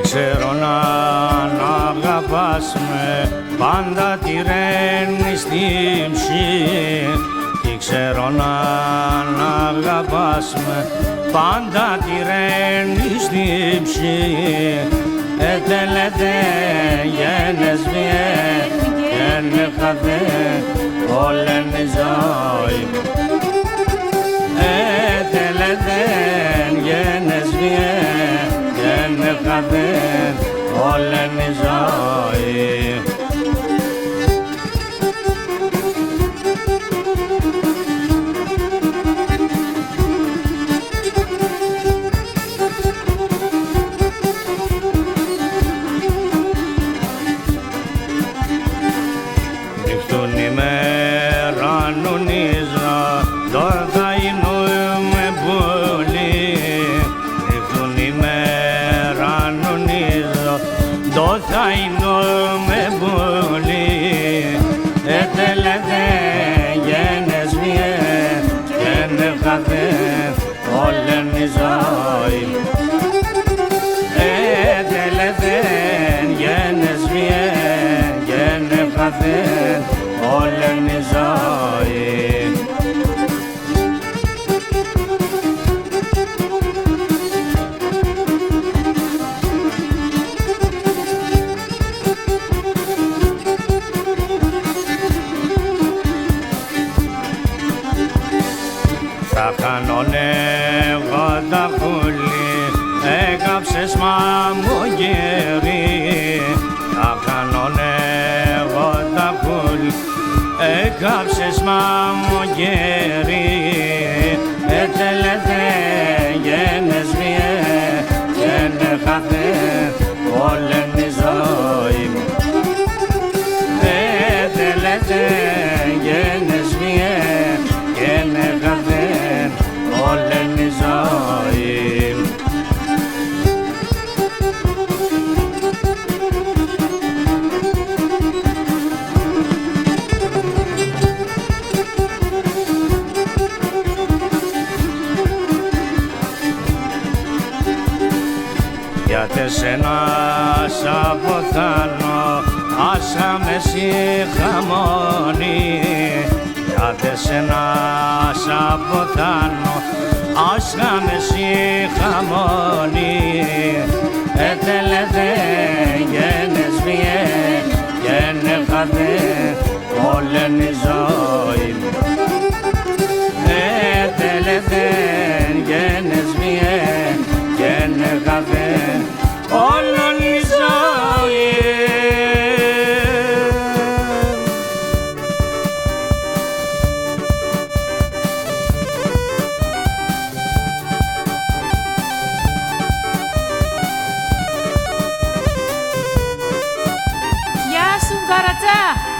Ξέρω να αγαπάς με, πάντα τη ρένει στη μσή. Τι ξέρω να αγαπάς με, πάντα τη ρένει στη μσή. Ετελέτε γένες βιέ, γένε χαδέ, όλεν η ζωή. Ετελέτε γένες βιέ, γένε χαδέ, όλεν η ζωή. Νύχτουν ημέρα νουνίζω, τώρα θα ηνούμε πολύ. Νύχτουν ημέρα νουνίζω, τώρα θα ηνούμε πολύ. Ετελέτε γένες βιέ, γένε χαδέ, όλεν η ζωή. Ετελέτε γένες βιέ, γένε χαδέ, όλεν η ζωή. Θα κανόνε εγώ τα πουλί, έκαψες μαμογέρι. Θα κανόνε εγώ τα πουλί, έκαψες μαμογέρι. Ετελέτε γένες βιέ, γένε χαδέ, όλεν η ζωή. Ετελέτε γένες βιέ, γένε χαδέ, όλεν η ζωή. Για τεσένα σ' αποθάνω, άσα με συγχαμώνει. Για τεσένα σ' αποθάνω, άσα με συγχαμώνει. Ετελέτε γένες βιέ, γένε χαδέ, όλεν η ζωή. Ετελέτε γένες βιέ, γένε χαδέ, όλεν η ζωή. Γεια σου, Καρατσά!